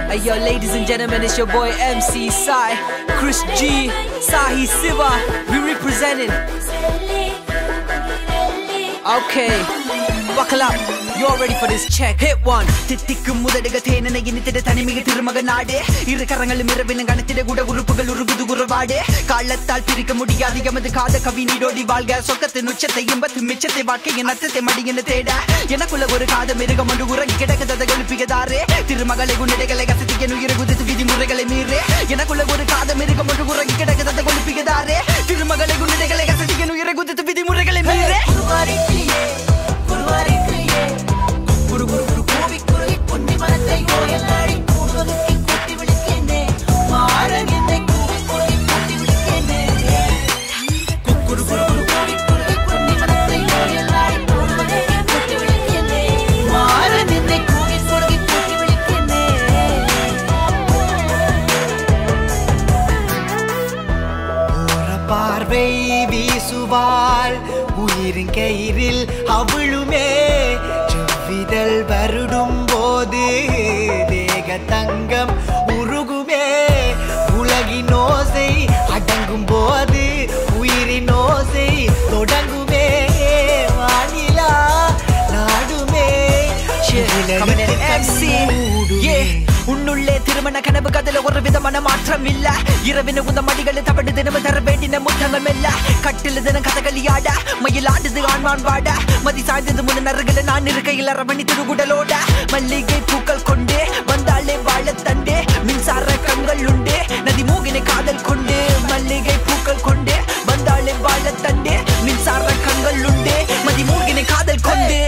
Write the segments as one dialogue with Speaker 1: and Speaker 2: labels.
Speaker 1: Hey yo, ladies and gentlemen, it's your boy MC Sai, Chris G, Sahi Siva. We representing. Okay, buckle up. You're ready for this check. Hit one. Tittikkum mudadaga thenana inithide thanimiga thirumaga naade iru karangalum iravilum ganathide kuda urupugal urugudu guravaade kaalathal pirikka mudiyadhu emathu kaada kavi needodi valga sokkathu nuchathe imbathu michathai vaakkiye nathate madigena theda enakulla oru kaada mirugam ondu urangi kedakadada galupigadaare thirumagale gunnedegale gasathige nuyire gudithu vidi muragale meere enakulla oru kaada mirugam ondu urangi kedakadada galupigadaare thirumagale gunnedegale gasathige nuyire gudithu vidi muragale meere
Speaker 2: பார்வை வீசுவாள் உயிரின் கயிறில் அவளுமே செவ்விதழ் வருடும் போது தேக தங்கம் உருகுமே உலகின் ஓசை அடங்கும் போது உயிரின் ஓசை தொடங்குமே வானிலா நாடுமே
Speaker 1: உன்னுள்ளே திருமண கனவு கதல ஒரு விதமான மாற்றம் இல்ல இரவின உந்த மடிகளை தவடு தினமும் தர வேண்டின முத்தங்கள் மெல்ல கட்டில தினம் கதகளியாட மயில் ஆடுது ஆண்மான் வாட மதி சாய்ந்தது முன்ன நறுகளை நான் இருக்கையில் அரவணி திருகுடலோட மல்லிகை பூக்கள் கொண்டே வந்தாலே வாழ தண்டே மின்சார கண்கள் உண்டே நதி மூகினை காதல் கொண்டே மல்லிகை பூக்கள் கொண்டே வந்தாலே வாழ தண்டே மின்சார கண்கள் உண்டே மதி மூகினை காதல் கொண்டே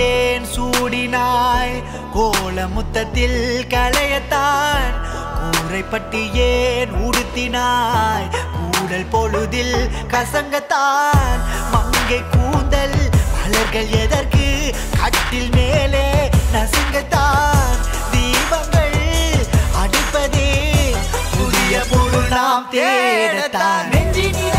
Speaker 2: ஏன் சூடினாய் கோலமுத்தத்தில் களையத்தான் கூரைப்பட்டி ஏன் உடுத்தினாய் கூடல் பொழுதில் கசங்கத்தான் மங்கை கூந்தல் மலர்கள் எதற்கு கட்டில் மேலே நசுங்கத்தான் தீபங்கள் அடிப்பதே புதிய பொருள் நாம் தேடத்தான் நெஞ்சினி